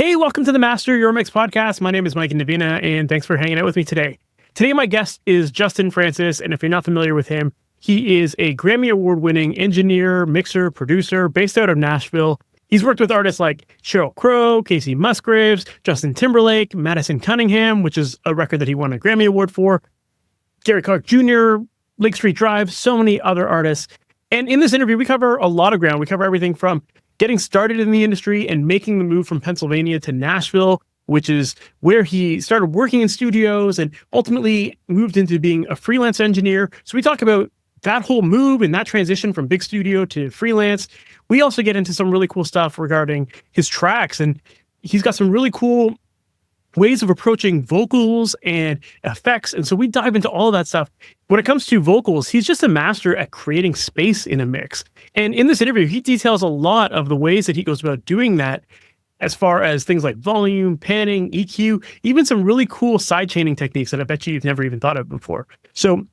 Hey, welcome to the Master Your Mix podcast. My name is Mike Navina, and thanks for hanging out with me today. Today, my guest is Justin Francis, and if you're not familiar with him, he is a Grammy Award-winning engineer, mixer, producer based out of Nashville. He's worked with artists like Sheryl Crow, Kacey Musgraves, Justin Timberlake, Madison Cunningham, which is a record that he won a Grammy Award for, Gary Clark Jr., Lake Street Drive, so many other artists. And in this interview, we cover a lot of ground. We cover everything from getting started in the industry and making the move from Pennsylvania to Nashville, which is where he started working in studios and ultimately moved into being a freelance engineer. So we talk about that whole move and that transition from big studio to freelance. We also get into some really cool stuff regarding his tracks, and he's got some really cool ways of approaching vocals and effects. And so we dive into all of that stuff. When it comes to vocals, he's just a master at creating space in a mix. And in this interview, he details a lot of the ways that he goes about doing that, as far as things like volume, panning, EQ, even some really cool sidechaining techniques that I bet you've never even thought of before. So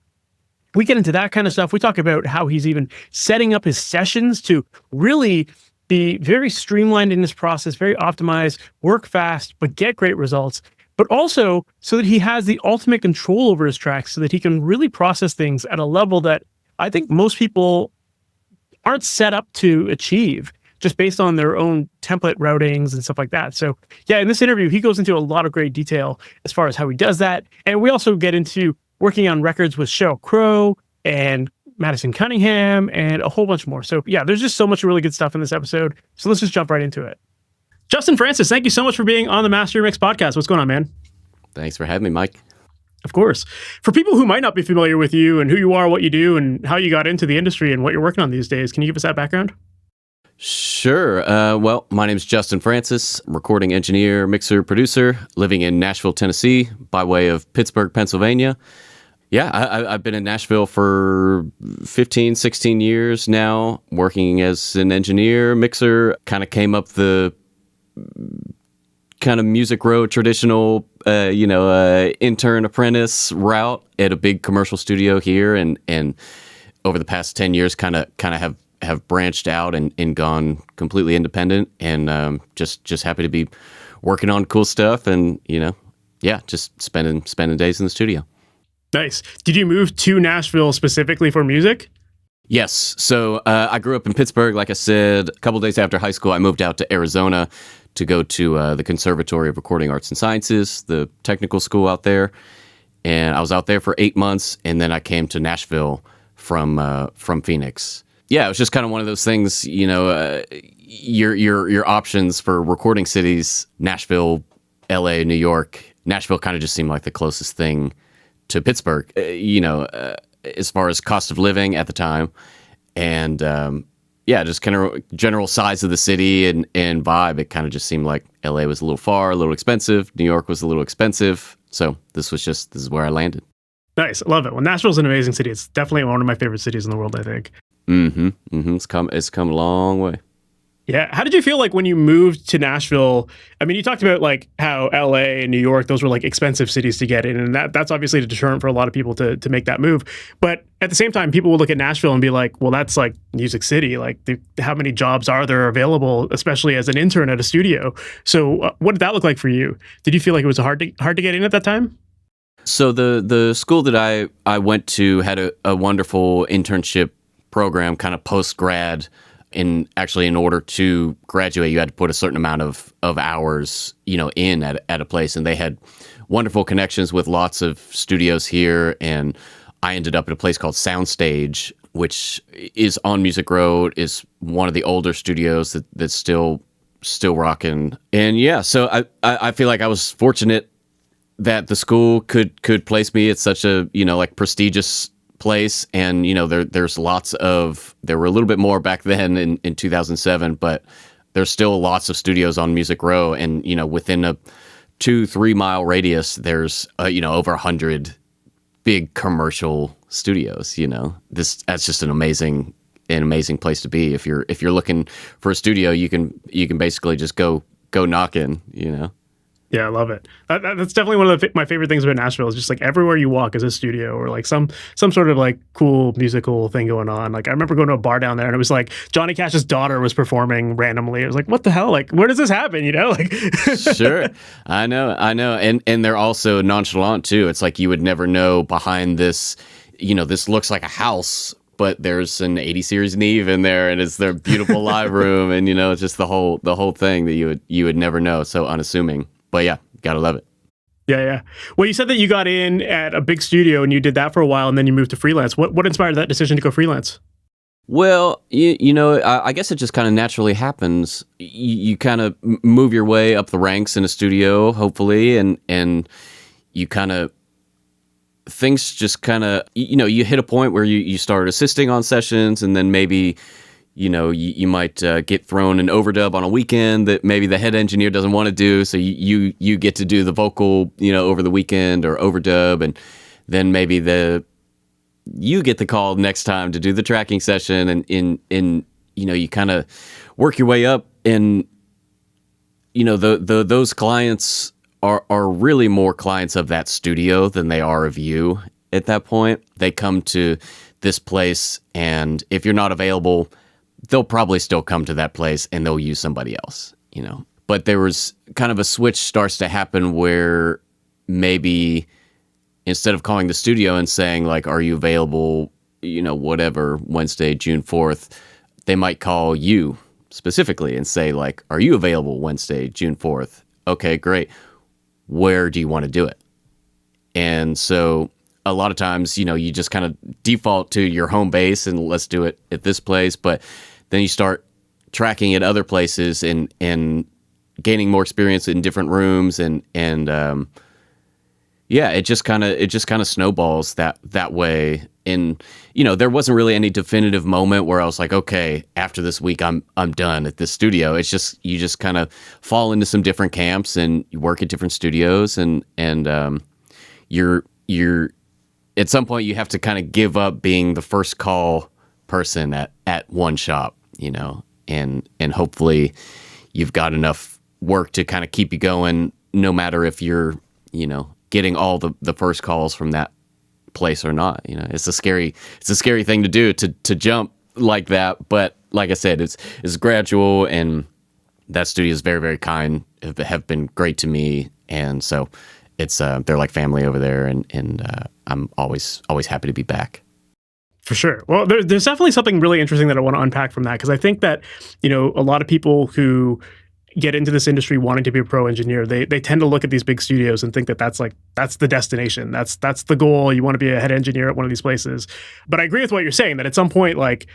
we get into that kind of stuff. We talk about how he's even setting up his sessions to really be very streamlined in this process, very optimized, work fast, but get great results. But also so that he has the ultimate control over his tracks so that he can really process things at a level that I think most people aren't set up to achieve just based on their own template routings and stuff like that. So yeah, in this interview, he goes into a lot of great detail as far as how he does that. And we also get into working on records with Sheryl Crow and Madison Cunningham and a whole bunch more. So yeah, there's just so much really good stuff in this episode. So let's just jump right into it. Justin Francis, thank you so much for being on the MasterYourMix podcast. What's going on, man? Thanks for having me, Mike. Of course. For people who might not be familiar with you and who you are, what you do, and how you got into the industry and what you're working on these days, can you give us that background? Sure. Well, my name is Justin Francis, recording engineer, mixer, producer, living in Nashville, Tennessee, by way of Pittsburgh, Pennsylvania. Yeah, I've been in Nashville for 15, 16 years now, working as an engineer, mixer, kind of came up the kind of Music Row traditional, intern apprentice route at a big commercial studio here. And over the past 10 years, kind of have branched out and gone completely independent, and just happy to be working on cool stuff and, just spending days in the studio. Nice. Did you move to Nashville specifically for music? Yes. So I grew up in Pittsburgh. Like I said, a couple days after high school, I moved out to Arizona to go to the Conservatory of Recording Arts and Sciences, the technical school out there. And I was out there for 8 months, and then I came to Nashville from Phoenix. Yeah, it was just kind of one of those things, your options for recording cities, Nashville, LA, New York. Nashville kind of just seemed like the closest thing to Pittsburgh, as far as cost of living at the time. And just kind of general size of the city and vibe. It kind of just seemed like LA was a little far, a little expensive. New York was a little expensive. So this is where I landed. Nice. I love it. Well, Nashville's an amazing city. It's definitely one of my favorite cities in the world, I think. It's come a long way. Yeah. How did you feel like when you moved to Nashville? I mean, you talked about like how LA and New York, those were like expensive cities to get in. And that's obviously a deterrent for a lot of people to make that move. But at the same time, people will look at Nashville and be like, well, that's like Music City. Like how many jobs are there available, especially as an intern at a studio? So what did that look like for you? Did you feel like it was hard to get in at that time? So the school that I went to had a wonderful internship program, kind of post-grad. In order to graduate, you had to put a certain amount of hours, in at a place. And they had wonderful connections with lots of studios here. And I ended up at a place called Soundstage, which is on Music Road, is one of the older studios that's still rocking. And yeah, so I feel like I was fortunate that the school could place me at such a, prestigious place. And there's lots of, there were a little bit more back then in 2007, but there's still lots of studios on Music Row, and within a 2-3 mile radius there's over 100 big commercial studios. That's just an amazing place to be. If you're looking for a studio, you can basically just go knocking. Yeah, I love it. That's definitely one of my favorite things about Nashville is just like everywhere you walk is a studio or like some sort of like cool musical thing going on. Like I remember going to a bar down there and it was like Johnny Cash's daughter was performing randomly. It was like, what the hell? Like, where does this happen? You know, like Sure. I know. And they're also nonchalant too. It's like you would never know behind this, this looks like a house, but there's an 80 series Neve in there and it's their beautiful live room and just the whole thing that you would never know. So unassuming. But yeah, gotta love it. Yeah, yeah. Well, you said that you got in at a big studio and you did that for a while and then you moved to freelance. What inspired that decision to go freelance? Well, I guess it just kind of naturally happens. You kind of move your way up the ranks in a studio, hopefully, and you kind of things just kind of you hit a point where you start assisting on sessions, and then maybe you might get thrown an overdub on a weekend that maybe the head engineer doesn't want to do, so you get to do the vocal over the weekend or overdub, and then maybe you get the call next time to do the tracking session, and you kind of work your way up, and those clients are really more clients of that studio than they are of you at that point. They come to this place, and if you're not available, they'll probably still come to that place and they'll use somebody else, But there was kind of a switch starts to happen where maybe instead of calling the studio and saying like, are you available, whatever, Wednesday, June 4th, they might call you specifically and say like, are you available Wednesday, June 4th? Okay, great. Where do you want to do it? And so a lot of times, you just kind of default to your home base and let's do it at this place. But then you start tracking at other places and gaining more experience in different rooms. And yeah, it just kind of snowballs that way. And, there wasn't really any definitive moment where I was like, okay, after this week, I'm done at this studio. It's just, you just kind of fall into some different camps and you work at different studios and you're at some point you have to kind of give up being the first call person at one shop, and hopefully you've got enough work to kind of keep you going, no matter if you're, getting all the first calls from that place or not. It's a scary thing to do to jump like that. But like I said, it's gradual, and that studio is very, very kind, have been great to me. And so it's they're like family over there, and I'm always happy to be back. For sure. Well, there's definitely something really interesting that I want to unpack from that, because I think that a lot of people who get into this industry wanting to be a pro engineer, they tend to look at these big studios and think that that's the destination, that's the goal. You want to be a head engineer at one of these places. But I agree with what you're saying, that at some point, like,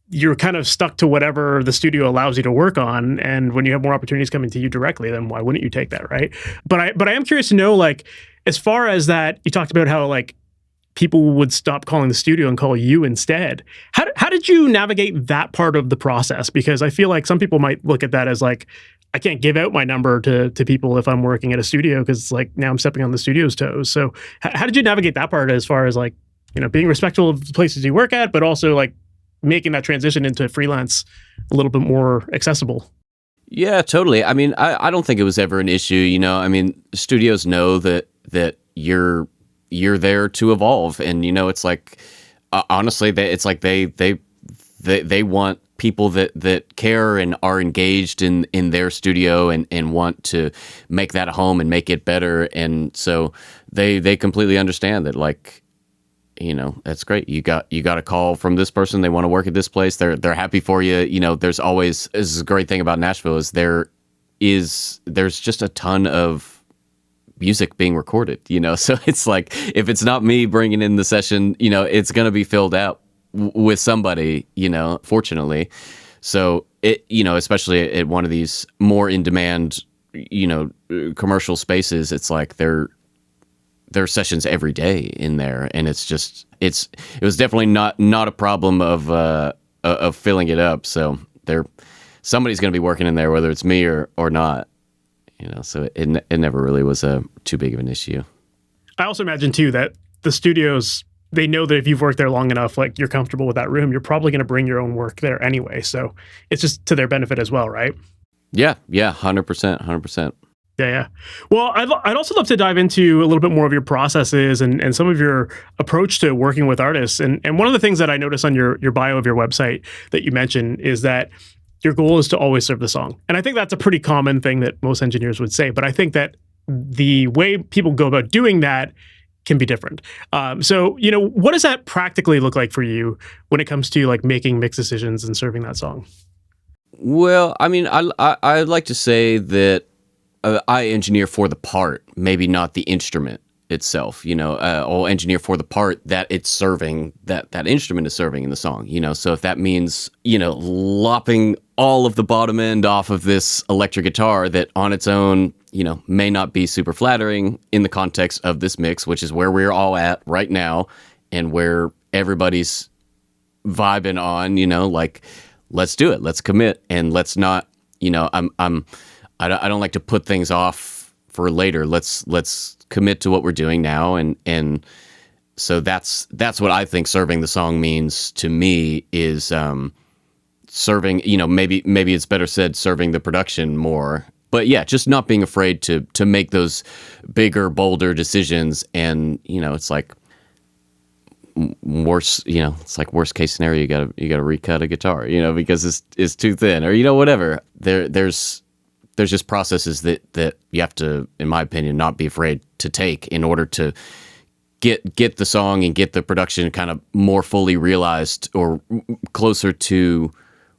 you're kind of stuck to whatever the studio allows you to work on. And when you have more opportunities coming to you directly, then why wouldn't you take that, right? But I am curious to know, like, as far as that, you talked about how, like, people would stop calling the studio and call you instead. How did you navigate that part of the process? Because I feel like some people might look at that as like, I can't give out my number to people if I'm working at a studio, because it's like, now I'm stepping on the studio's toes. So how did you navigate that part, as far as like, being respectful of the places you work at, but also like making that transition into freelance a little bit more accessible? Yeah, totally. I mean, I don't think it was ever an issue. I mean, studios know that you're there to evolve, and it's like honestly, it's like they want people that care and are engaged in their studio and want to make that a home and make it better, and so they completely understand that, like, that's great. You got a call from this person. They want to work at this place. They're happy for you. There's always, this is a great thing about Nashville, is there's just a ton of music being recorded, so it's like, if it's not me bringing in the session, it's going to be filled out with somebody, fortunately. So it, especially at one of these more in demand, commercial spaces, it's like there are sessions every day in there, and it's just, it was definitely not a problem of filling it up. So somebody's going to be working in there, whether it's me or not. So it never really was too big of an issue. I also imagine too that the studios, they know that if you've worked there long enough, like, you're comfortable with that room, you're probably going to bring your own work there anyway. So it's just to their benefit as well, right? Yeah, 100%. Yeah, yeah. Well, I'd also love to dive into a little bit more of your processes and some of your approach to working with artists. And one of the things that I noticed on your bio of your website that you mentioned is that your goal is to always serve the song. And I think that's a pretty common thing that most engineers would say. But I think that the way people go about doing that can be different. So, what does that practically look like for you when it comes to like making mix decisions and serving that song? Well, I mean, I'd like to say that I engineer for the part, maybe not the instrument itself. I'll engineer for the part that it's serving, that instrument is serving in the song. So if that means lopping all of the bottom end off of this electric guitar that on its own may not be super flattering in the context of this mix, which is where we're all at right now and where everybody's vibing on. Like, let's do it, let's commit, and let's not. I don't like to put things off for later. Let's commit to what we're doing now, and so that's what I think serving the song means to me is serving. Maybe it's better said serving the production more. But yeah, just not being afraid to make those bigger, bolder decisions, and it's like worse. It's like worst case scenario. You gotta recut a guitar. Because it's too thin, or whatever. There's just processes that you have to, in my opinion, not be afraid to take in order to get the song and get the production kind of more fully realized or closer to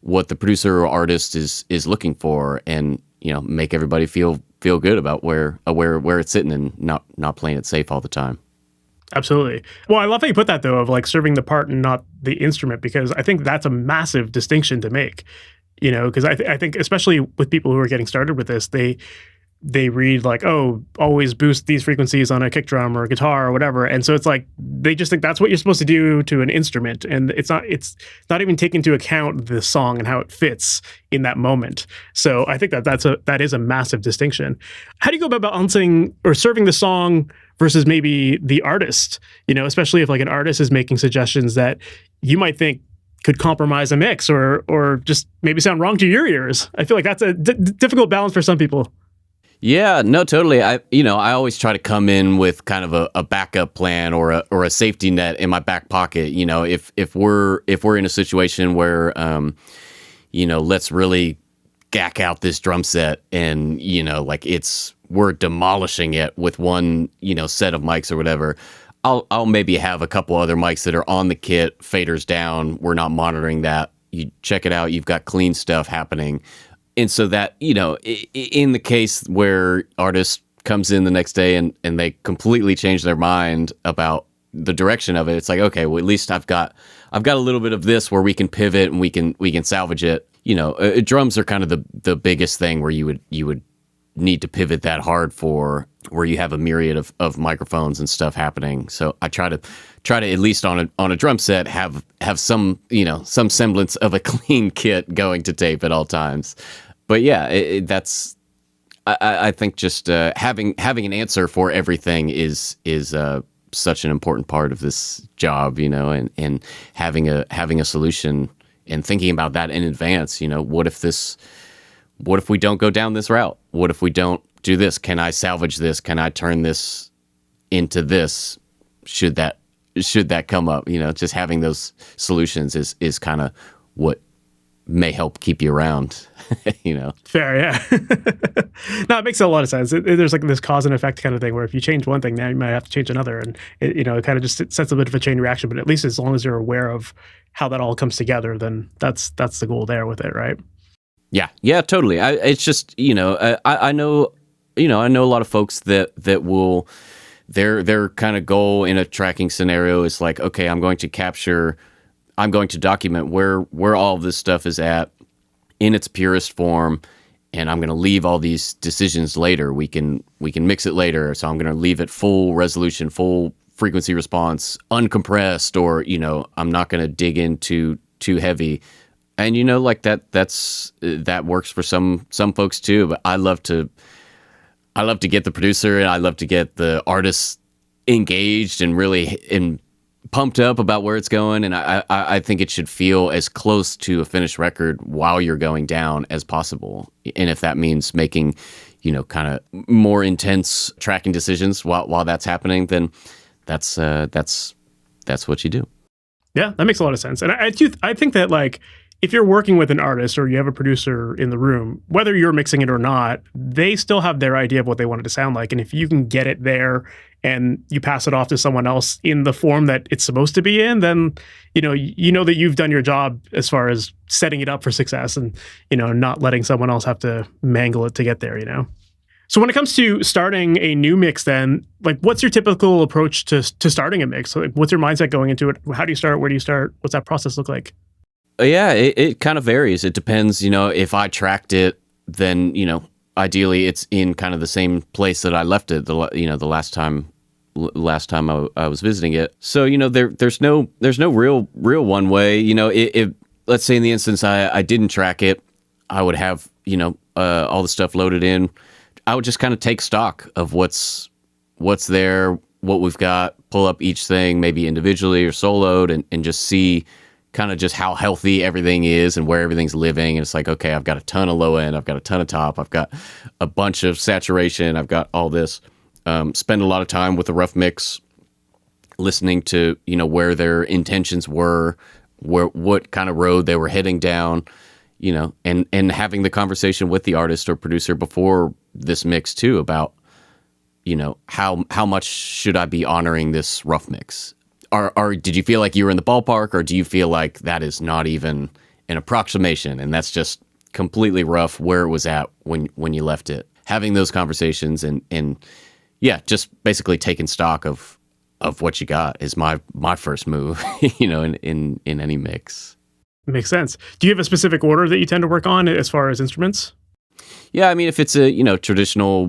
what the producer or artist is looking for, and make everybody feel good about where it's sitting and not playing it safe all the time. Absolutely. Well, I love how you put that though, of like serving the part and not the instrument, because I think that's a massive distinction to make. Because I think especially with people who are getting started with this, they read like, oh, always boost these frequencies on a kick drum or a guitar or whatever, and so it's like they just think that's what you're supposed to do to an instrument, and it's not even taking into account the song and how it fits in that moment. So I think that is a massive distinction. How do you go about balancing or serving the song versus maybe the artist? Especially if like an artist is making suggestions that you might think could compromise a mix or just maybe sound wrong to your ears. I feel like that's a difficult balance for some people. Yeah, no, totally. I always try to come in with kind of a backup plan or a safety net in my back pocket. If we're in a situation where, let's really gack out this drum set and, like we're demolishing it with one, set of mics or whatever. I'll maybe have a couple other mics that are on the kit, faders down. We're not monitoring that. You check it out. You've got clean stuff happening. And so that, in the case where artist comes in the next day and they completely change their mind about the direction of it, it's like, okay, well, at least I've got a little bit of this where we can pivot and we can salvage it. Drums are kind of the biggest thing where you would need to pivot that hard for, where you have a myriad of microphones and stuff happening. So I try to at least on a drum set have some some semblance of a clean kit going to tape at all times. But yeah, that's I think just having an answer for everything is such an important part of this job, and having a solution and thinking about that in advance. What if we don't go down this route? What if we don't do this? Can I salvage this? Can I turn this into this? Should that come up? Just having those solutions is kind of what may help keep you around. Fair, yeah. No, it makes a lot of sense. There's like this cause and effect kind of thing where if you change one thing, now you might have to change another, and it kind of just sets a bit of a chain reaction. But at least as long as you're aware of how that all comes together, then that's the goal there with it, right? Yeah, totally. It's just I know a lot of folks that will their kind of goal in a tracking scenario is like, okay, I'm going to document where all of this stuff is at in its purest form, and I'm going to leave all these decisions later. We can mix it later, so I'm going to leave it full resolution, full frequency response, uncompressed, or I'm not going to dig into too heavy. And like that works for some folks too. But I love to get the producer and I love to get the artist engaged and really pumped up about where it's going. And I think it should feel as close to a finished record while you're going down as possible. And if that means making, kind of more intense tracking decisions while that's happening, then that's what you do. Yeah, that makes a lot of sense. And I think that like if you're working with an artist or you have a producer in the room, whether you're mixing it or not, they still have their idea of what they want it to sound like. And if you can get it there and you pass it off to someone else in the form that it's supposed to be in, then you know that you've done your job as far as setting it up for success and not letting someone else have to mangle it to get there. So when it comes to starting a new mix, then like what's your typical approach to starting a mix? Like, what's your mindset going into it? How do you start? Where do you start? What's that process look like? Yeah, it kind of varies. It depends, if I tracked it, then, ideally it's in kind of the same place that I left it, the last time I was visiting it. So, there's no real one way, if let's say in the instance I didn't track it, I would have, all the stuff loaded in. I would just kind of take stock of what's there, what we've got, pull up each thing, maybe individually or soloed and just see kind of just how healthy everything is and where everything's living. And it's like, okay, I've got a ton of low end, I've got a ton of top, I've got a bunch of saturation, I've got all this. Spend a lot of time with the rough mix, listening to, where their intentions were, what kind of road they were heading down, and having the conversation with the artist or producer before this mix too about, how much should I be honoring this rough mix? Or did you feel like you were in the ballpark, or do you feel like that is not even an approximation and that's just completely rough where it was at when you left it? Having those conversations and just basically taking stock of what you got is my first move, in any mix. Makes sense. Do you have a specific order that you tend to work on as far as instruments? Yeah, I mean, if it's a traditional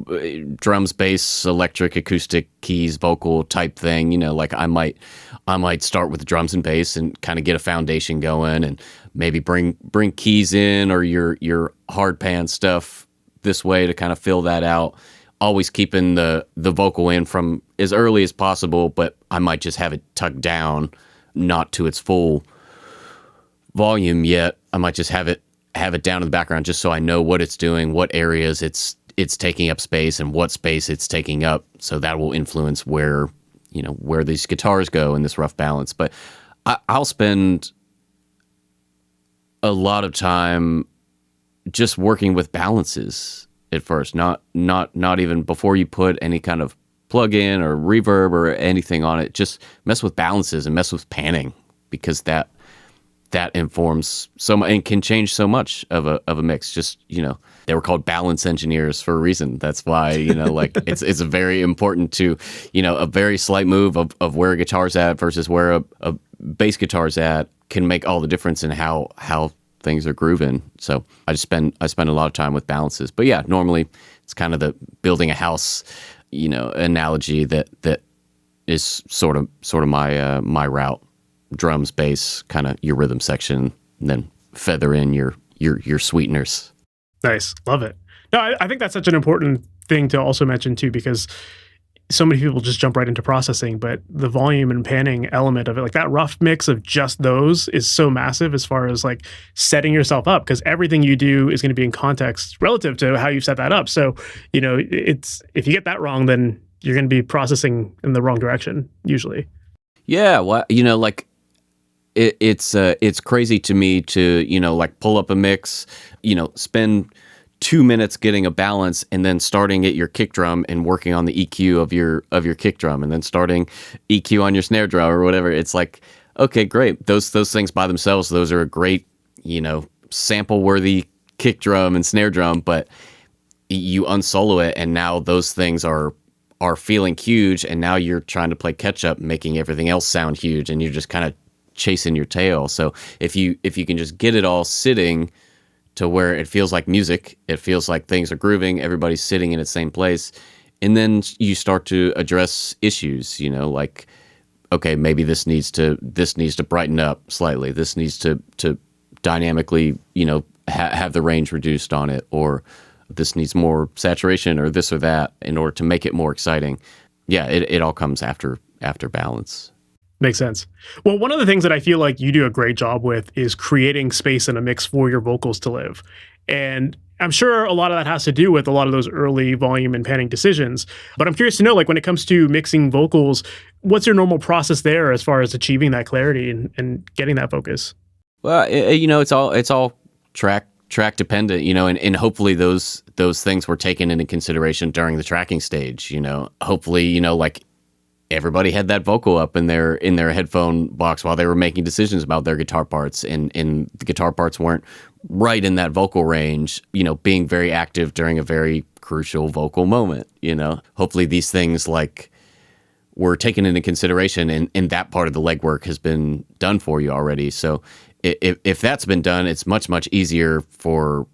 drums, bass, electric, acoustic, keys, vocal type thing, like I might start with the drums and bass and kind of get a foundation going, and maybe bring keys in or your hard pan stuff this way to kind of fill that out. Always keeping the vocal in from as early as possible, but I might just have it tucked down, not to its full volume yet. I might just have it down in the background just so I know what it's doing, what areas it's taking up space and what space it's taking up. So that will influence where these guitars go in this rough balance. But I'll spend a lot of time just working with balances at first, not even before you put any kind of plug-in or reverb or anything on it. Just mess with balances and mess with panning, because that informs so much and can change so much of a mix. Just, they were called balance engineers for a reason. That's why, it's very important to, a very slight move of where a guitar's at versus where a bass guitar's at can make all the difference in how things are grooving. So I spend a lot of time with balances. But yeah, normally it's kind of the building a house, analogy that is sort of my route. Drums, bass, kind of your rhythm section, and then feather in your sweeteners. Nice. Love it. No, I think that's such an important thing to also mention too, because so many people just jump right into processing, but the volume and panning element of it, like that rough mix of just those is so massive as far as like setting yourself up, because everything you do is going to be in context relative to how you set that up. So, it's, if you get that wrong, then you're going to be processing in the wrong direction usually. Yeah. Well, it's crazy to me to, pull up a mix, spend 2 minutes getting a balance and then starting at your kick drum and working on the EQ of your kick drum and then starting EQ on your snare drum or whatever. It's like, okay, great. Those things by themselves, those are a great, sample worthy kick drum and snare drum, but you unsolo it and now those things are feeling huge, and now you're trying to play catch up, making everything else sound huge, and you're just kind of chasing your tail. So if you can just get it all sitting to where it feels like music, it feels like things are grooving, everybody's sitting in the same place, and then you start to address issues, like, okay, maybe this needs to brighten up slightly, this needs to dynamically, have the range reduced on it, or this needs more saturation or this or that in order to make it more exciting. Yeah, it all comes after balance. Makes sense. Well, one of the things that I feel like you do a great job with is creating space in a mix for your vocals to live. And I'm sure a lot of that has to do with a lot of those early volume and panning decisions. But I'm curious to know, like when it comes to mixing vocals, what's your normal process there as far as achieving that clarity and getting that focus? Well, it's all track dependent, and hopefully those things were taken into consideration during the tracking stage. Hopefully, like everybody had that vocal up in their headphone box while they were making decisions about their guitar parts, and the guitar parts weren't right in that vocal range, being very active during a very crucial vocal moment. Hopefully these things like were taken into consideration, and that part of the legwork has been done for you already. So if that's been done, it's much easier for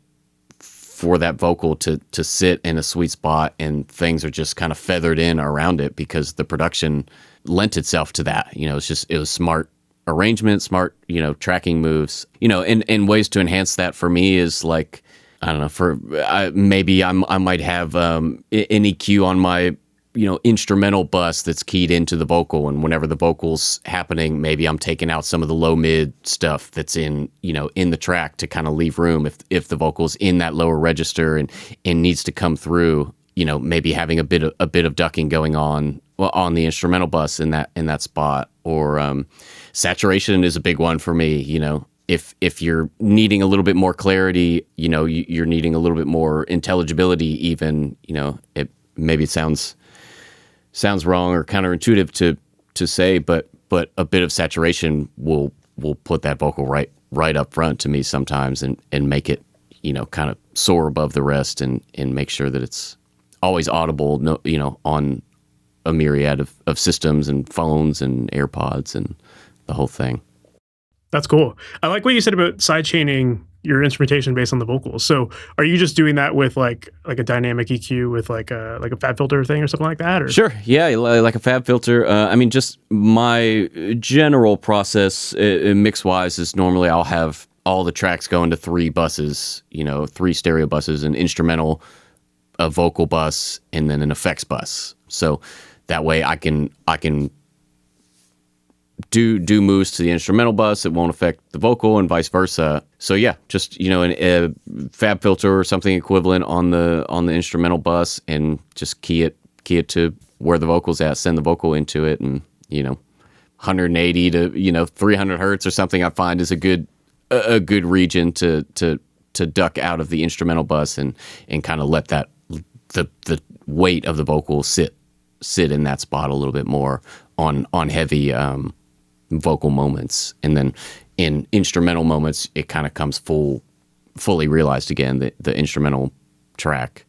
that vocal to sit in a sweet spot, and things are just kind of feathered in around it because the production lent itself to that. It was smart arrangement, smart, tracking moves, and ways to enhance that for me is like, I don't know, maybe I might have an EQ on my, instrumental bus that's keyed into the vocal. And whenever the vocal's happening, maybe I'm taking out some of the low mid stuff that's in the track to kind of leave room if the vocal's in that lower register and needs to come through, maybe having a bit of ducking going on the instrumental bus in that spot. Or saturation is a big one for me. If you're needing a little bit more clarity, you're needing a little bit more intelligibility even, maybe it sounds wrong or counterintuitive to say, but a bit of saturation will put that vocal right up front to me sometimes and make it, kind of soar above the rest and make sure that it's always audible, on a myriad of systems and phones and AirPods and the whole thing. That's cool. I like what you said about sidechaining your instrumentation based on the vocals. So are you just doing that with like a dynamic EQ with like a fab filter thing or something like that? Or? Sure. Yeah, like a fab filter. Just my general process mix-wise is normally I'll have all the tracks go into 3 buses, 3 stereo buses, an instrumental, a vocal bus, and then an effects bus. So that way I can do moves to the instrumental bus. It won't affect the vocal and vice versa. So yeah, just a fab filter or something equivalent on the instrumental bus, and just key it to where the vocal's at. Send the vocal into it, and 180 to 300 hertz or something I find is a good region to duck out of the instrumental bus and kind of let that the weight of the vocal sit in that spot a little bit more on heavy vocal moments, and then in instrumental moments it kind of comes fully realized again, the instrumental track.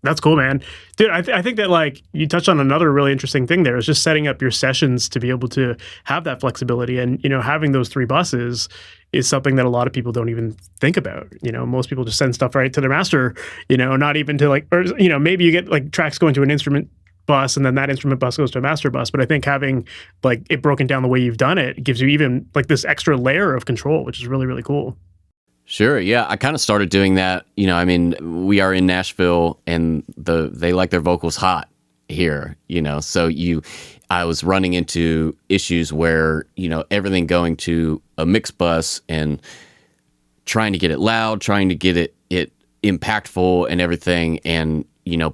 That's cool, man. Dude, I think that like you touched on another really interesting thing there is just setting up your sessions to be able to have that flexibility, and having those 3 buses is something that a lot of people don't even think about. Most people just send stuff right to their master, not even to like, or maybe you get like tracks going to an instrument bus and then that instrument bus goes to a master bus. But I think having like it broken down the way you've done it gives you even like this extra layer of control, which is really, really cool. Sure. Yeah. I kind of started doing that. We are in Nashville and they like their vocals hot here, so I was running into issues where, everything going to a mix bus and trying to get it loud, trying to get it impactful and everything. And,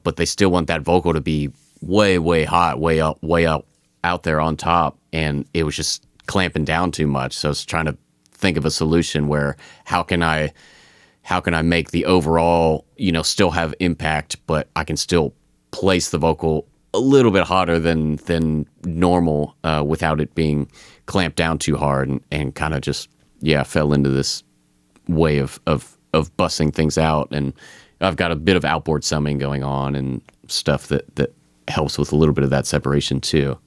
but they still want that vocal to be way hot, way up out there on top. And it was just clamping down too much. So I was trying to think of a solution where how can I make the overall, still have impact, but I can still place the vocal a little bit hotter than normal without it being clamped down too hard, and kind of just, fell into this way of bussing things out. And I've got a bit of outboard summing going on and stuff that helps with a little bit of that separation too.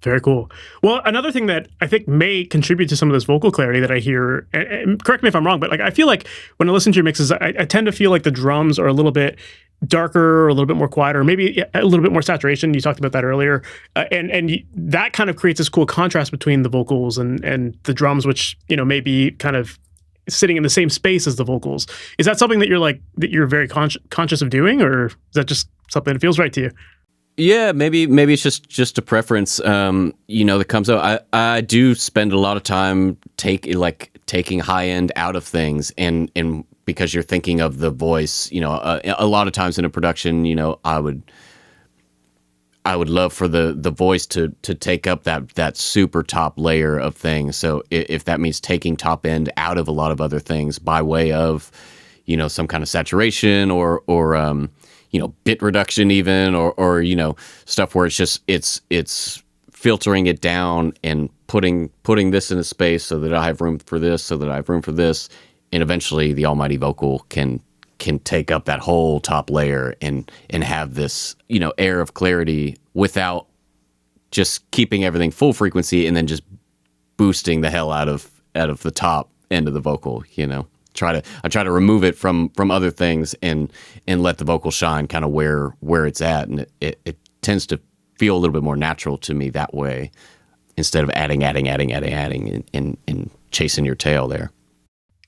Very cool. Well, another thing that I think may contribute to some of this vocal clarity that I hear, and correct me if I'm wrong, but like I feel like when I listen to your mixes, I tend to feel like the drums are a little bit darker, or a little bit more quiet, or maybe a little bit more saturation. You talked about that earlier, and that kind of creates this cool contrast between the vocals and the drums, which may be kind of sitting in the same space as the vocals. Is that something that you're very conscious of doing, or is that just something that feels right to you? Yeah, maybe it's just a preference, that comes out. I do spend a lot of time taking high end out of things and because you're thinking of the voice. A lot of times in a production, I would love for the voice to take up that super top layer of things. So if that means taking top end out of a lot of other things by way of, some kind of saturation or bit reduction even, or stuff where it's filtering it down and putting this in a space so that I have room for this, so that I have room for this, and eventually the almighty vocal can take up that whole top layer and have this, air of clarity without just keeping everything full frequency and then just boosting the hell out of the top end of the vocal, I try to remove it from other things and let the vocal shine kind of where it's at. And it tends to feel a little bit more natural to me that way, instead of adding and chasing your tail there.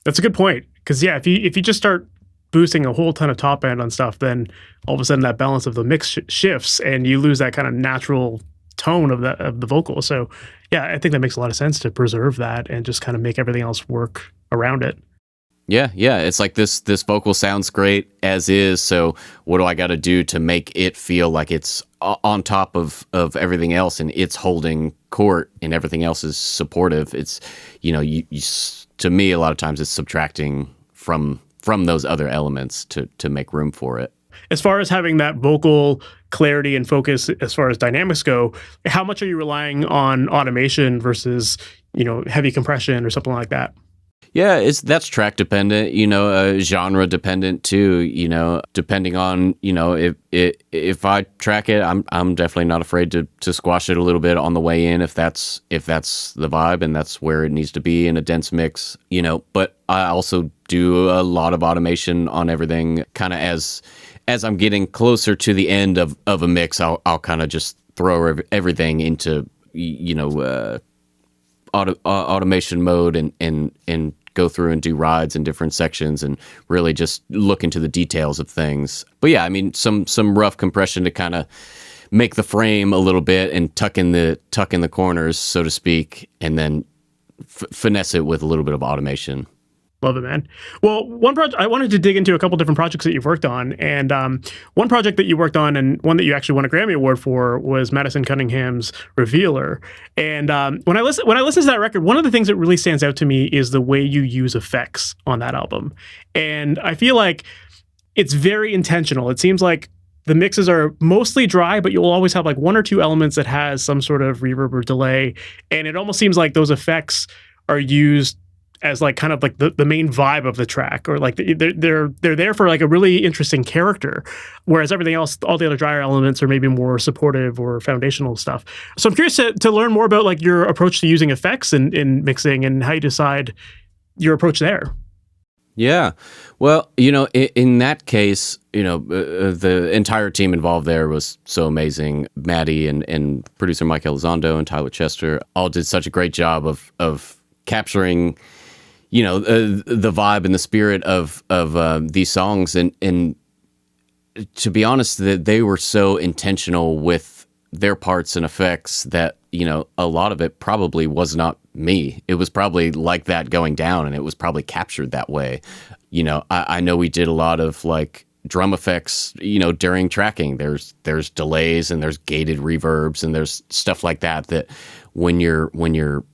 That's a good point. Because if you just start boosting a whole ton of top end on stuff, then all of a sudden that balance of the mix shifts and you lose that kind of natural tone of the vocal. So I think that makes a lot of sense to preserve that and just kind of make everything else work around it. Yeah. It's like this vocal sounds great as is. So what do I got to do to make it feel like it's on top of everything else and it's holding court and everything else is supportive? It's, to me, a lot of times it's subtracting from those other elements to make room for it. As far as having that vocal clarity and focus, as far as dynamics go, how much are you relying on automation versus, heavy compression or something like that? Yeah, that's track dependent, genre dependent too, depending on, if I track it, I'm definitely not afraid to squash it a little bit on the way in if that's the vibe and that's where it needs to be in a dense mix, but I also do a lot of automation on everything kind of as I'm getting closer to the end of a mix. I'll kind of just throw everything into, automation mode and go through and do rides in different sections and really just look into the details of things. But yeah, I mean, some rough compression to kind of make the frame a little bit and tuck in the corners, so to speak, and then finesse it with a little bit of automation. Love it, man. Well, one project I wanted to dig into a couple different projects that you've worked on, and one project that you worked on and one that you actually won a Grammy Award for was Madison Cunningham's Revealer. And when I listen to that record, one of the things that really stands out to me is the way you use effects on that album, and I feel like it's very intentional. It seems like the mixes are mostly dry, but you'll always have like one or two elements that has some sort of reverb or delay, and it almost seems like those effects are used as like kind of like the main vibe of the track, or like they're there for like a really interesting character, whereas everything else, all the other drier elements are maybe more supportive or foundational stuff. So I'm curious to learn more about like your approach to using effects in mixing and how you decide your approach there. Yeah. Well, in that case, the entire team involved there was so amazing. Maddie and producer Mike Elizondo and Tyler Chester all did such a great job of capturing the vibe and the spirit of these songs, and to be honest, they were so intentional with their parts and effects that a lot of it probably was not me. It was probably like that going down, and it was probably captured that way. I know we did a lot of like drum effects, during tracking. There's delays and there's gated reverbs and there's stuff like that when you're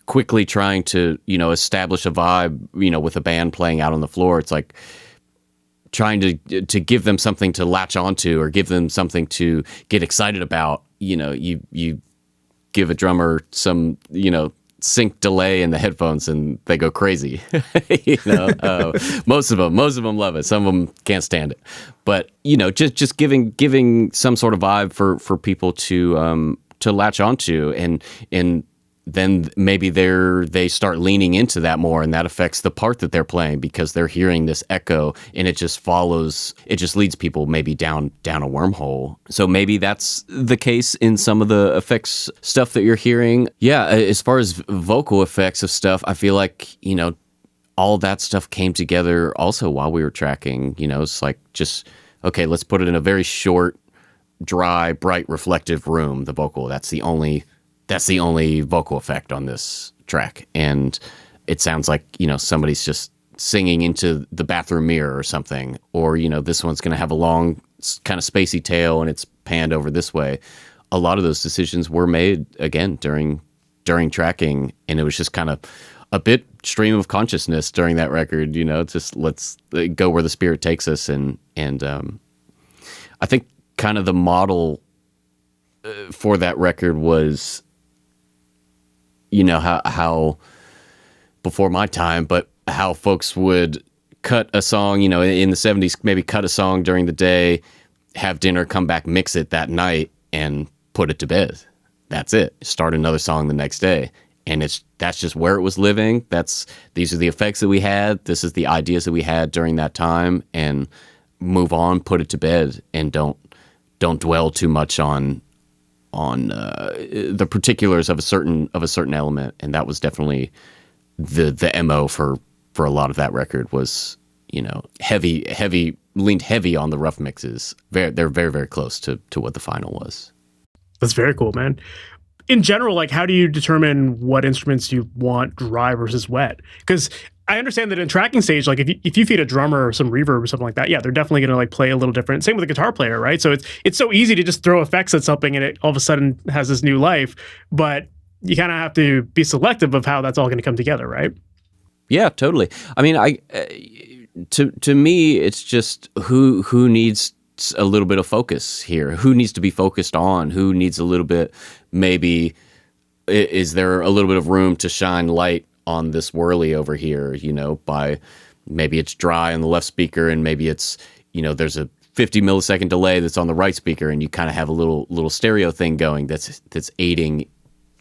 quickly trying to, establish a vibe, with a band playing out on the floor, it's like trying to give them something to latch onto or give them something to get excited about. You give a drummer some, sync delay in the headphones and they go crazy. Most of them love it. Some of them can't stand it. But, just giving some sort of vibe for people to latch onto, and then maybe they start leaning into that more, and that affects the part that they're playing because they're hearing this echo, and it just leads people maybe down a wormhole. So maybe that's the case in some of the effects stuff that you're hearing. Yeah, as far as vocal effects of stuff, I feel like, all that stuff came together also while we were tracking. It's like just, okay, let's put it in a very short, dry, bright, reflective room, the vocal. That's the only vocal effect on this track. And it sounds like, somebody's just singing into the bathroom mirror or something, or this one's going to have a long kind of spacey tail and it's panned over this way. A lot of those decisions were made again during tracking, and it was just kind of a bit stream of consciousness during that record. Just let's go where the spirit takes us, and I think kind of the model for that record was how before my time, but how folks would cut a song, in the 70s, maybe cut a song during the day, have dinner, come back, mix it that night, and put it to bed. That's it. Start another song the next day. And that's just where it was living. These are the effects that we had. This is the ideas that we had during that time, and move on, put it to bed, and don't dwell too much on the particulars of a certain element. And that was definitely the MO for a lot of that record was, heavy, leaned heavy on the rough mixes. They're very, very close to what the final was. That's very cool, man. In general, like, how do you determine what instruments you want dry versus wet? Because I understand that in tracking stage, like if you feed a drummer some reverb or something like that, yeah, they're definitely going to like play a little different. Same with a guitar player, right? So it's so easy to just throw effects at something and it all of a sudden has this new life. But you kind of have to be selective of how that's all going to come together, right? Yeah, totally. I mean, to me, it's just who needs a little bit of focus here. Who needs to be focused on? Who needs a little bit? Maybe is there a little bit of room to shine light on this whirly over here? By maybe it's dry on the left speaker, and maybe it's there's a 50 millisecond delay that's on the right speaker, and you kind of have a little stereo thing going that's aiding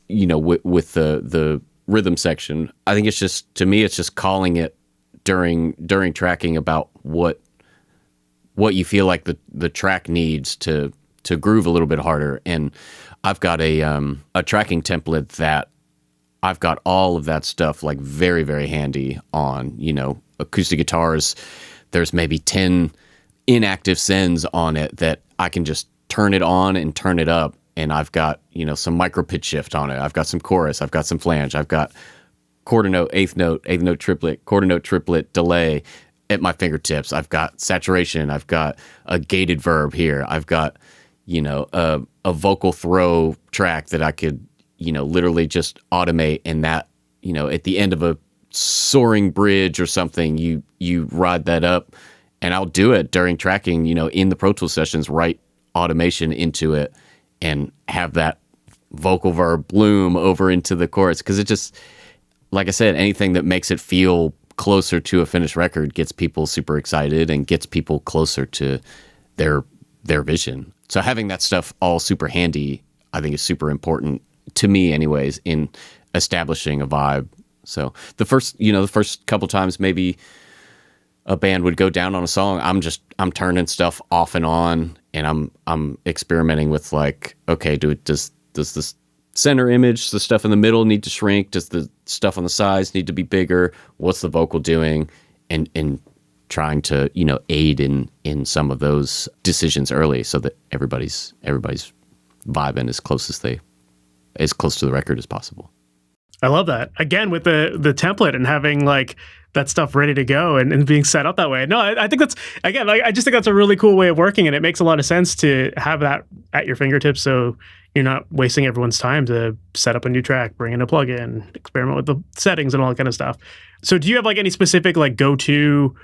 with the rhythm section. I think it's just, to me, it's just calling it during tracking about what you feel like the track needs to groove a little bit harder. And I've got a tracking template that I've got all of that stuff like very, very handy on. Acoustic guitars, there's maybe 10 inactive sends on it that I can just turn it on and turn it up. And I've got, some micro pitch shift on it. I've got some chorus. I've got some flange. I've got quarter note, eighth note triplet, quarter note triplet, delay at my fingertips. I've got saturation. I've got a gated verb here. I've got, a vocal throw track that I could, literally just automate, and that, at the end of a soaring bridge or something, you ride that up, and I'll do it during tracking, in the Pro Tools sessions, write automation into it and have that vocal verb bloom over into the chorus. Because it just, like I said, anything that makes it feel closer to a finished record gets people super excited and gets people closer to their vision. So having that stuff all super handy, I think, is super important to me anyways in establishing a vibe. So the first couple times maybe a band would go down on a song, I'm turning stuff off and on, and I'm experimenting with like, okay, does this center image, the stuff in the middle, need to shrink? Does the stuff on the sides need to be bigger? What's the vocal doing? And trying to, aid in some of those decisions early so that everybody's vibing as close to the record as possible. I love that. Again, with the template and having like that stuff ready to go and being set up that way. No, I think that's, again, like, I just think that's a really cool way of working, and it makes a lot of sense to have that at your fingertips, so you're not wasting everyone's time to set up a new track, bring in a plugin, experiment with the settings and all that kind of stuff. So do you have like any specific like go-to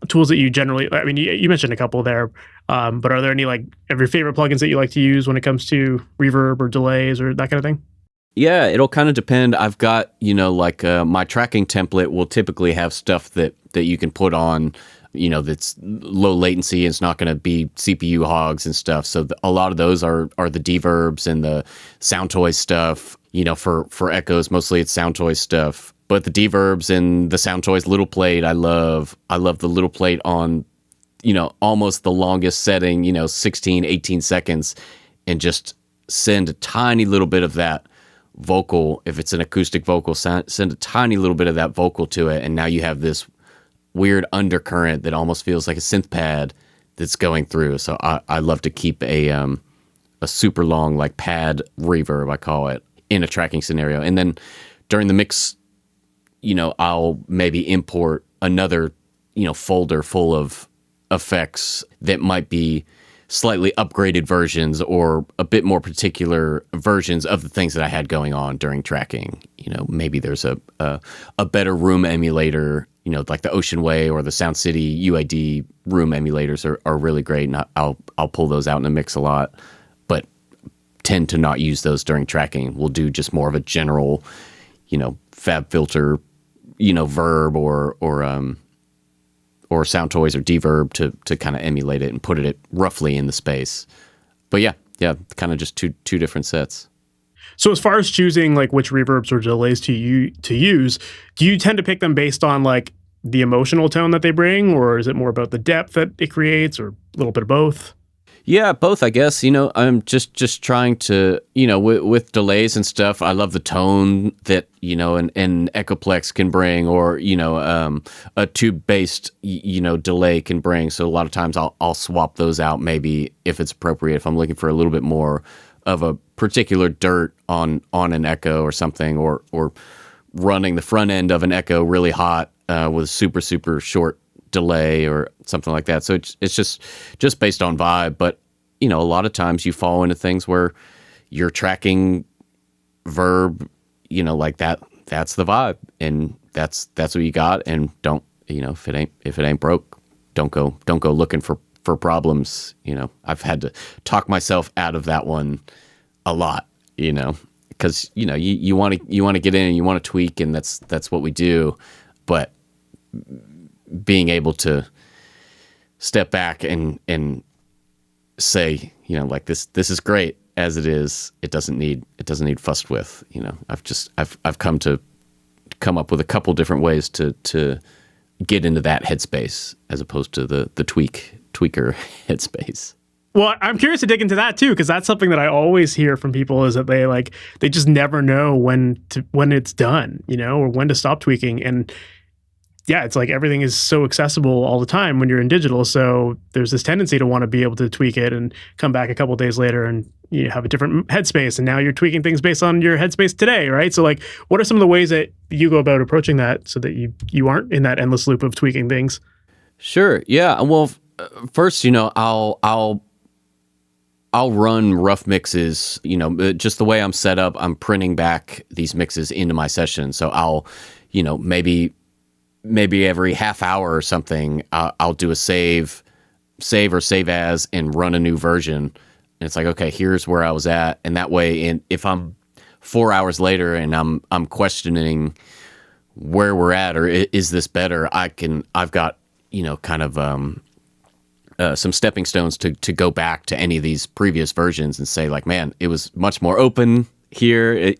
tools that you generally, I mean, you mentioned a couple there, but are there any like of your favorite plugins that you like to use when it comes to reverb or delays or that kind of thing? Yeah, it'll kind of depend. I've got, my tracking template will typically have stuff that you can put on, that's low latency and it's not going to be CPU hogs and stuff. So a lot of those are the deverbs and the sound toy stuff. For echoes, mostly it's sound toy stuff. But the deverbs and the sound toys little plate, I love the little plate on, almost the longest setting, 16, 18 seconds, and just send a tiny little bit of that vocal. If it's an acoustic vocal, send a tiny little bit of that vocal to it, and now you have this weird undercurrent that almost feels like a synth pad that's going through. So I love to keep a super long like pad reverb, I call it, in a tracking scenario. And then during the mix, I'll maybe import another, folder full of effects that might be slightly upgraded versions or a bit more particular versions of the things that I had going on during tracking. Maybe there's a better room emulator, like the Ocean Way or the Sound City UID room emulators are really great, and I'll pull those out in the mix a lot, but tend to not use those during tracking. We'll do just more of a general, Fab Filter, Verb or Sound Toys or Deverb to kind of emulate it and put it roughly in the space. But yeah, kind of just two different sets. So as far as choosing like which reverbs or delays to use, do you tend to pick them based on like the emotional tone that they bring, or is it more about the depth that it creates, or a little bit of both? Yeah, both, I guess. I'm just trying to, with delays and stuff, I love the tone that, an Echoplex can bring, or, a tube-based, delay can bring. So a lot of times I'll swap those out maybe if it's appropriate, if I'm looking for a little bit more of a particular dirt on an echo or something, or running the front end of an echo really hot with super, super short delay or something like that. So it's just based on vibe. But a lot of times you fall into things where you're tracking Verb, like that's the vibe, and that's what you got. And don't, if it ain't broke, don't go looking for problems. I've had to talk myself out of that one a lot, because you want to get in and you want to tweak, and that's what we do. But being able to step back and say, like this is great as it is. It doesn't need fussed with. I've come up with a couple different ways to get into that headspace as opposed to the tweaker headspace. Well, I'm curious to dig into that too, because that's something that I always hear from people, is that they just never know when it's done, or when to stop tweaking. And yeah, it's like everything is so accessible all the time when you're in digital. So there's this tendency to want to be able to tweak it and come back a couple of days later and you have a different headspace. And now you're tweaking things based on your headspace today, right? So like, what are some of the ways that you go about approaching that so that you aren't in that endless loop of tweaking things? Sure. Yeah. Well, first, I'll run rough mixes, just the way I'm set up. I'm printing back these mixes into my session. So I'll, maybe every half hour or something, I'll do a save or save as and run a new version. And it's like, okay, here's where I was at. And that way, if I'm 4 hours later and I'm questioning where we're at, or is this better, I've got, kind of, some stepping stones to go back to any of these previous versions and say like, man, it was much more open here,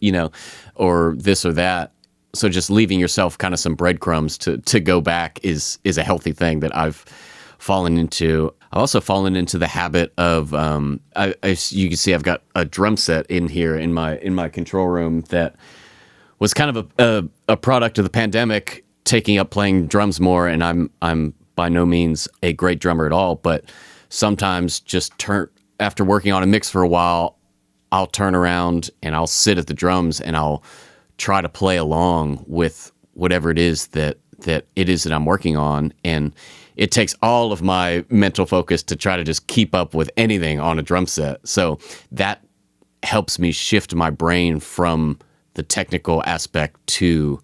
or this or that. So just leaving yourself kind of some breadcrumbs to go back is a healthy thing that I've fallen into. I've also fallen into the habit of, you can see I've got a drum set in here in my control room that was kind of a product of the pandemic, taking up playing drums more. And I'm by no means a great drummer at all, but sometimes after working on a mix for a while, I'll turn around and I'll sit at the drums and I'll try to play along with whatever it is that I'm working on. And it takes all of my mental focus to try to just keep up with anything on a drum set. So that helps me shift my brain from the technical aspect to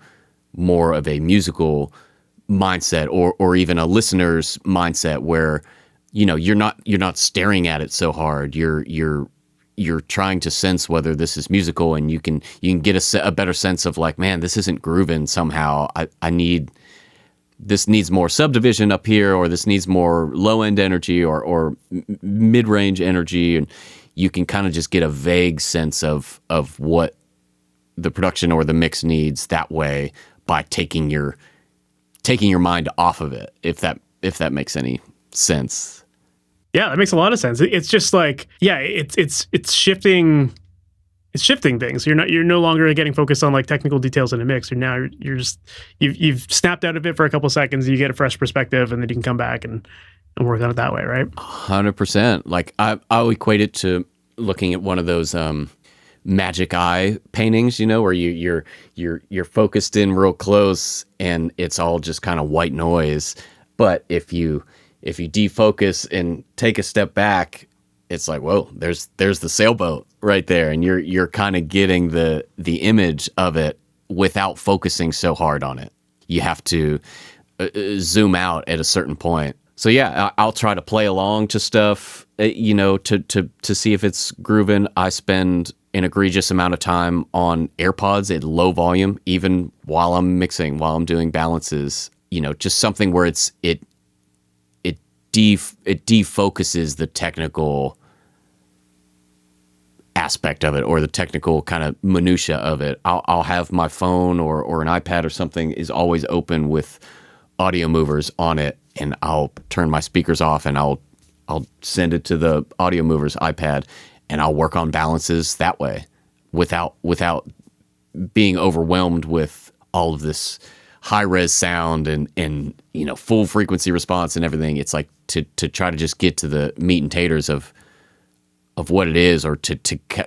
more of a musical mindset, or even a listener's mindset where, you're not staring at it so hard. You're trying to sense whether this is musical, and you can get a better sense of like, man, this isn't grooving somehow. This needs more subdivision up here, or this needs more low end energy or mid range energy, and you can kind of just get a vague sense of what the production or the mix needs that way by taking your mind off of it. If that makes any sense. Yeah, that makes a lot of sense. It's just like, yeah, it's shifting things. You're no longer getting focused on like technical details in a mix. You've snapped out of it for a couple seconds, you get a fresh perspective, and then you can come back and work on it that way, right? 100%. Like I'll equate it to looking at one of those magic eye paintings, where you're focused in real close and it's all just kind of white noise. But if you defocus and take a step back, it's like, whoa, there's the sailboat right there, and you're kind of getting the image of it without focusing so hard on it. You have to zoom out at a certain point. So yeah, I'll try to play along to stuff, to see if it's grooving. I spend an egregious amount of time on AirPods at low volume, even while I'm mixing, while I'm doing balances. Just something where it defocuses the technical aspect of it, or the technical kind of minutia of it. I'll have my phone or an iPad or something is always open with audio movers on it, and I'll turn my speakers off and I'll send it to the audio movers iPad, and I'll work on balances that way without being overwhelmed with all of this high res sound and full frequency response and everything. It's like to try to just get to the meat and taters of what it is, or to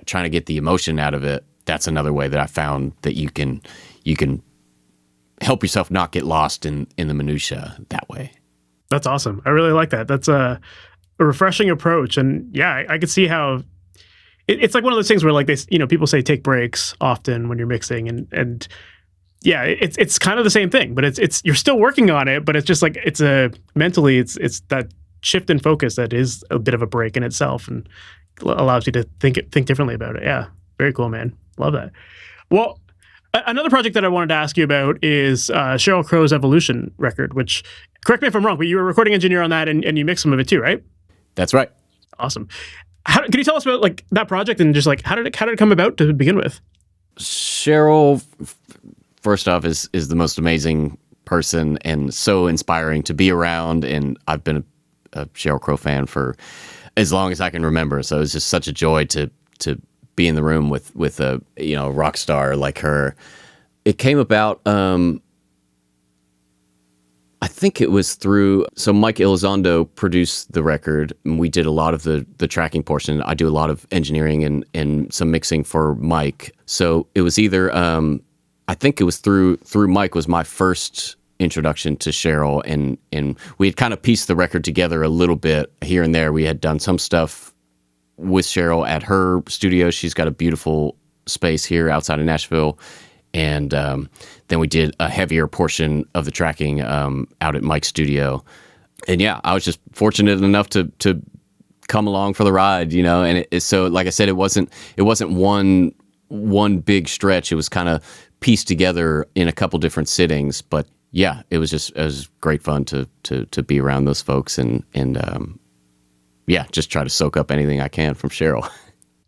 try to get the emotion out of it. That's another way that I found that you can help yourself not get lost in the minutia that way. That's awesome. I really like that. That's a refreshing approach. And yeah, I could see how it's like one of those things where like people say take breaks often when you're mixing, and yeah, it's kind of the same thing, but it's you're still working on it, but it's just like mentally it's that shift in focus that is a bit of a break in itself and allows you to think differently about it. Yeah, very cool, man. Love that. Well, another project that I wanted to ask you about is Sheryl Crow's Evolution record, which, correct me if I'm wrong, but you were a recording engineer on that, and you mixed some of it too, right? That's right. Awesome. Can you tell us about like that project and just like how did it come about to begin with? Sheryl, first off, is the most amazing person and so inspiring to be around, and I've been a Sheryl Crow fan for as long as I can remember. So it's just such a joy to be in the room with a rock star like her. It came about. I think it was through. So Mike Elizondo produced the record, and we did a lot of the tracking portion. I do a lot of engineering and some mixing for Mike. So it was either. I think it was through Mike was my first introduction to Sheryl, and we had kind of pieced the record together a little bit here and there. We had done some stuff with Sheryl at her studio. She's got a beautiful space here outside of Nashville. And then we did a heavier portion of the tracking out at Mike's studio. And yeah, I was just fortunate enough to come along for the ride, and so like I said, it wasn't one big stretch. It was kind of pieced together in a couple different sittings, but yeah, it was great fun to be around those folks and yeah, just try to soak up anything I can from Sheryl.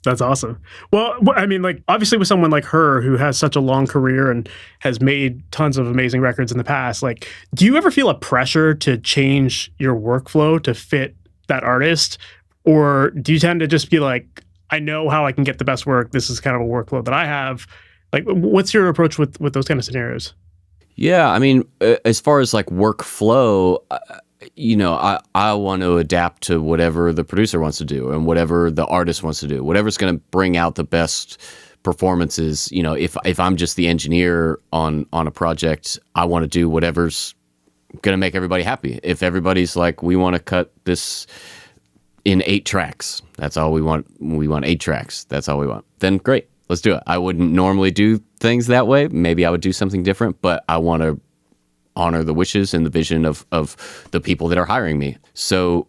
That's awesome. Well, I mean, like obviously with someone like her who has such a long career and has made tons of amazing records in the past, like, do you ever feel a pressure to change your workflow to fit that artist? Or do you tend to just be like, I know how I can get the best work. This is kind of a workload that I have. Like, what's your approach with those kind of scenarios? Yeah, I mean, as far as like workflow, I want to adapt to whatever the producer wants to do and whatever the artist wants to do, whatever's going to bring out the best performances. If I'm just the engineer on a project, I want to do whatever's going to make everybody happy. If everybody's like, we want to cut this in 8 tracks, that's all we want. We want 8 tracks. That's all we want. Then great, let's do it. I wouldn't normally do things that way. Maybe I would do something different, but I want to honor the wishes and the vision of the people that are hiring me. So,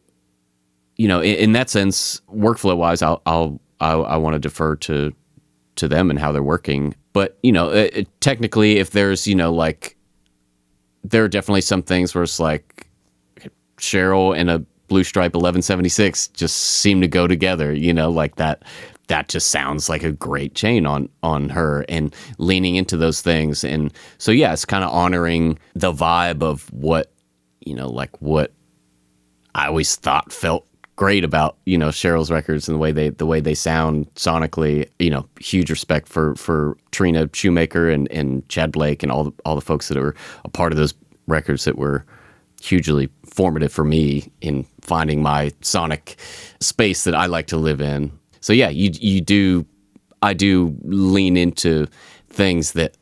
in that sense, workflow wise, I want to defer to them and how they're working. But, technically, if there's, like, there are definitely some things where it's like Sheryl and a Blue Stripe 1176 just seem to go together, like that just sounds like a great chain on her, and leaning into those things. And so, yeah, it's kind of honoring the vibe of what, what I always thought felt great about, Sheryl's records and the way they sound sonically. Huge respect for Trina Shoemaker and Chad Blake and all the folks that were a part of those records that were hugely formative for me in finding my sonic space that I like to live in. So yeah, you do. I do lean into things that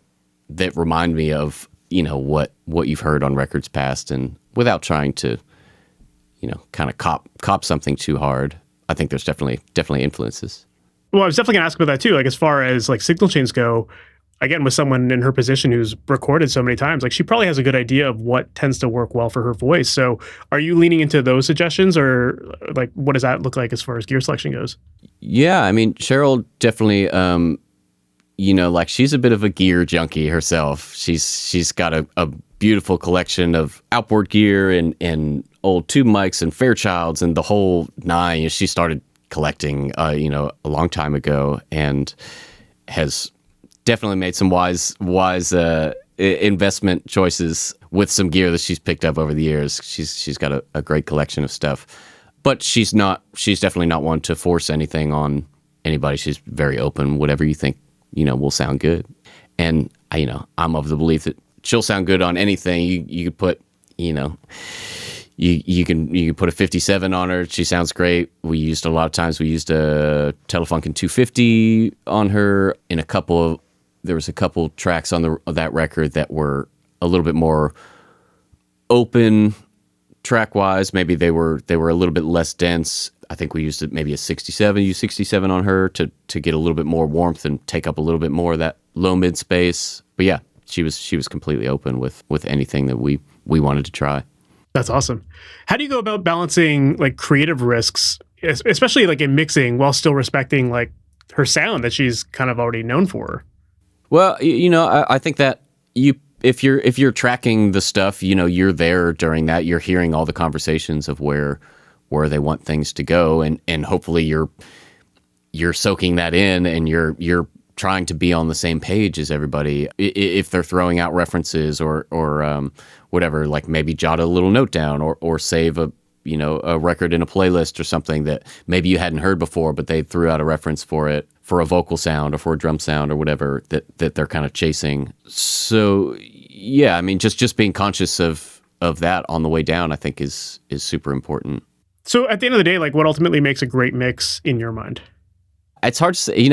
remind me of, what you've heard on records past, and without trying to, kind of cop something too hard. I think there's definitely influences. Well, I was definitely going to ask about that too. Like, as far as like signal chains go, again, with someone in her position who's recorded so many times, like she probably has a good idea of what tends to work well for her voice. So are you leaning into those suggestions, or like, what does that look like as far as gear selection goes? Yeah. I mean, Sheryl definitely, like she's a bit of a gear junkie herself. She's got a beautiful collection of outboard gear and old tube mics and Fairchilds and the whole nine. She started collecting, a long time ago, and has definitely made some wise investment choices with some gear that she's picked up over the years. She's got a great collection of stuff, but she's definitely not one to force anything on anybody. She's very open. Whatever you think, will sound good. And I'm of the belief that she'll sound good on anything. You could put, you can put a 57 on her. She sounds great. We used a Telefunken 250 on her there was a couple tracks on that record that were a little bit more open track wise. Maybe they were a little bit less dense. I think we used maybe a 67 U67 on her to get a little bit more warmth and take up a little bit more of that low mid space. But yeah, she was completely open with anything that we wanted to try. That's awesome. How do you go about balancing like creative risks, especially like in mixing, while still respecting like her sound that she's kind of already known for? Well, I think that if you're tracking the stuff, you're there during that. You're hearing all the conversations of where they want things to go, and hopefully you're soaking that in, and you're trying to be on the same page as everybody. If they're throwing out references or whatever, like maybe jot a little note down or save a record in a playlist or something that maybe you hadn't heard before, but they threw out a reference for it, for a vocal sound or for a drum sound or whatever that they're kind of chasing. So yeah, I mean, just being conscious of that on the way down, I think is super important. So at the end of the day, like, what ultimately makes a great mix in your mind? It's hard to say,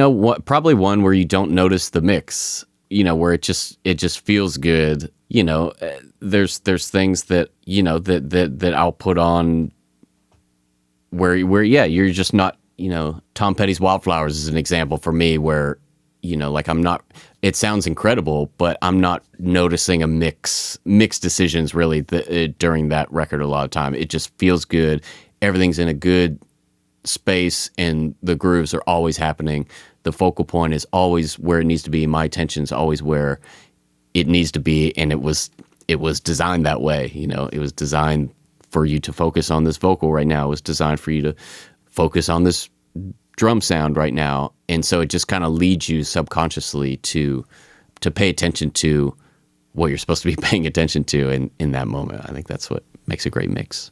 probably one where you don't notice the mix, where it just feels good. There's things that, that I'll put on where you're just not, Tom Petty's Wildflowers is an example for me where, like it sounds incredible, but I'm not noticing a mix decisions really during that record a lot of time. It just feels good. Everything's in a good space and the grooves are always happening. The focal point is always where it needs to be. My attention's always where it needs to be. And it was designed that way. It was designed for you to focus on this vocal right now. It was designed for you to focus on this drum sound right now. And so it just kind of leads you subconsciously to pay attention to what you're supposed to be paying attention to in that moment. I think that's what makes a great mix.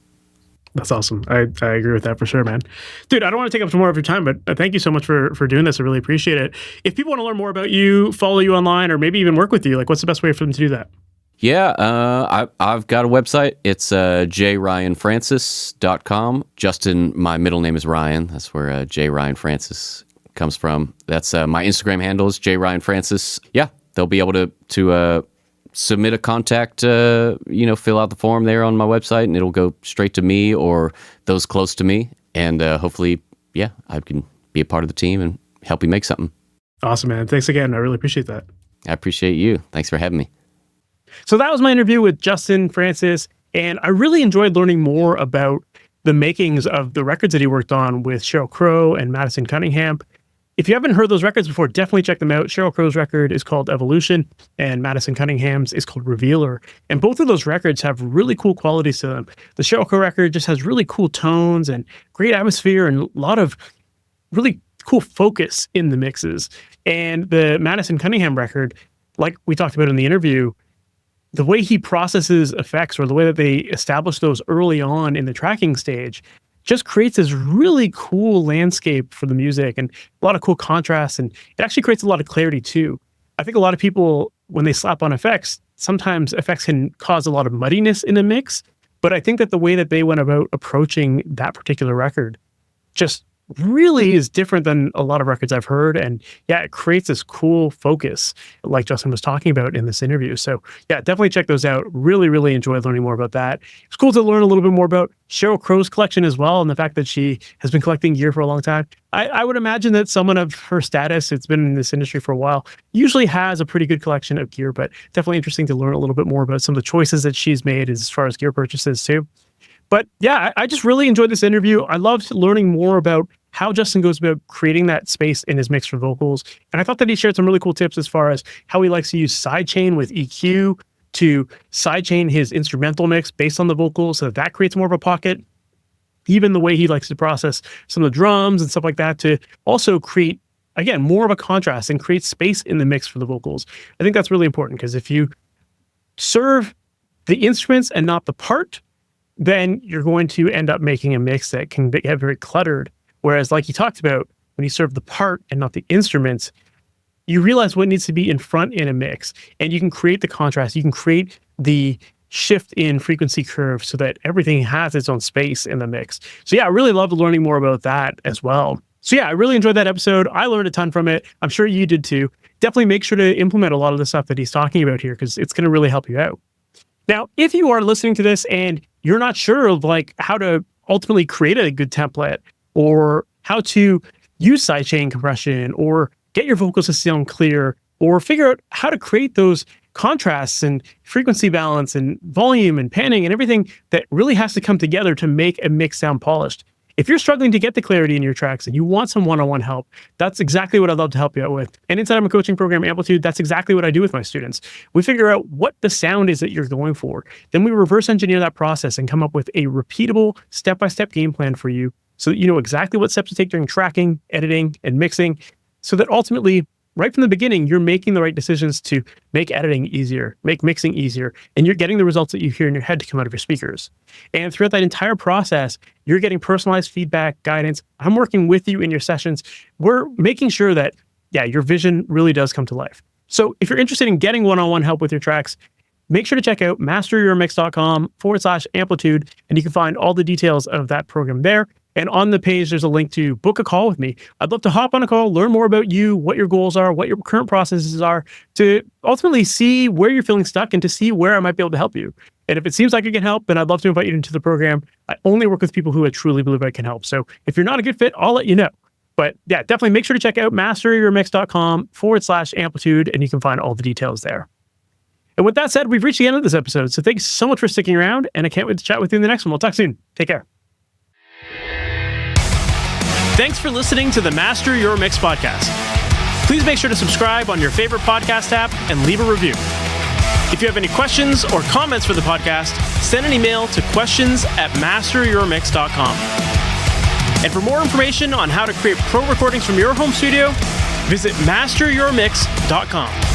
That's awesome. I agree with that for sure, man. Dude, I don't want to take up some more of your time, but thank you so much for doing this. I really appreciate it. If people want to learn more about you, follow you online, or maybe even work with you, like what's the best way for them to do that? Yeah, I've got a website. It's jryanfrancis.com. Justin, my middle name is Ryan. That's where J. Ryan Francis comes from. That's my Instagram handle is jryanfrancis. Yeah, they'll be able to submit a contact, fill out the form there on my website, and it'll go straight to me or those close to me. And hopefully, I can be a part of the team and help you make something. Awesome, man. Thanks again. I really appreciate that. I appreciate you. Thanks for having me. So that was my interview with Justin Francis, and I really enjoyed learning more about the makings of the records that he worked on with Sheryl Crow and Madison Cunningham. If you haven't heard those records before, definitely check them out. Sheryl Crow's record is called Evolution, and Madison Cunningham's is called Revealer. And both of those records have really cool qualities to them. The Sheryl Crow record just has really cool tones and great atmosphere and a lot of really cool focus in the mixes. And the Madison Cunningham record, like we talked about in the interview, the way he processes effects or the way that they establish those early on in the tracking stage just creates this really cool landscape for the music and a lot of cool contrast. And it actually creates a lot of clarity too. I think a lot of people, when they slap on effects, sometimes effects can cause a lot of muddiness in a mix. But I think that the way that they went about approaching that particular record just really is different than a lot of records I've heard. And yeah, it creates this cool focus like Justin was talking about in this interview. So yeah, definitely check those out. Really, really enjoyed learning more about that. It's cool to learn a little bit more about Sheryl Crow's collection as well, and the fact that she has been collecting gear for a long time. I would imagine that someone of her status, it's been in this industry for a while, usually has a pretty good collection of gear, but definitely interesting to learn a little bit more about some of the choices that she's made as far as gear purchases too. But yeah, I just really enjoyed this interview. I loved learning more about how Justin goes about creating that space in his mix for vocals. And I thought that he shared some really cool tips as far as how he likes to use sidechain with EQ to sidechain his instrumental mix based on the vocals so that creates more of a pocket. Even the way he likes to process some of the drums and stuff like that to also create, again, more of a contrast and create space in the mix for the vocals. I think that's really important because if you serve the instruments and not the part, then you're going to end up making a mix that can get very cluttered. Whereas like you talked about, when you serve the part and not the instruments, you realize what needs to be in front in a mix, and you can create the contrast. You can create the shift in frequency curve so that everything has its own space in the mix. So yeah, I really loved learning more about that as well. So yeah, I really enjoyed that episode. I learned a ton from it. I'm sure you did too. Definitely make sure to implement a lot of the stuff that he's talking about here because it's going to really help you out. Now, if you are listening to this and you're not sure of like how to ultimately create a good template or how to use sidechain compression or get your vocals to sound clear or figure out how to create those contrasts and frequency balance and volume and panning and everything that really has to come together to make a mix sound polished. If you're struggling to get the clarity in your tracks and you want some one-on-one help, that's exactly what I'd love to help you out with. And inside of my coaching program, Amplitude, that's exactly what I do with my students. We figure out what the sound is that you're going for. Then we reverse engineer that process and come up with a repeatable step-by-step game plan for you so that you know exactly what steps to take during tracking, editing, and mixing, so that ultimately, right from the beginning, you're making the right decisions to make editing easier, make mixing easier, and you're getting the results that you hear in your head to come out of your speakers. And throughout that entire process, you're getting personalized feedback, guidance. I'm working with you in your sessions. We're making sure that, yeah, your vision really does come to life. So if you're interested in getting one-on-one help with your tracks, make sure to check out MasterYourMix.com/amplitude, and you can find all the details of that program there. And on the page, there's a link to book a call with me. I'd love to hop on a call, learn more about you, what your goals are, what your current processes are, to ultimately see where you're feeling stuck and to see where I might be able to help you. And if it seems like I can help, then I'd love to invite you into the program. I only work with people who I truly believe I can help. So if you're not a good fit, I'll let you know. But yeah, definitely make sure to check out MasterYourMix.com/amplitude, and you can find all the details there. And with that said, we've reached the end of this episode. So thanks so much for sticking around, and I can't wait to chat with you in the next one. We'll talk soon. Take care. Thanks for listening to the Master Your Mix podcast. Please make sure to subscribe on your favorite podcast app and leave a review. If you have any questions or comments for the podcast, send an email to questions@masteryourmix.com. And for more information on how to create pro recordings from your home studio, visit MasterYourMix.com.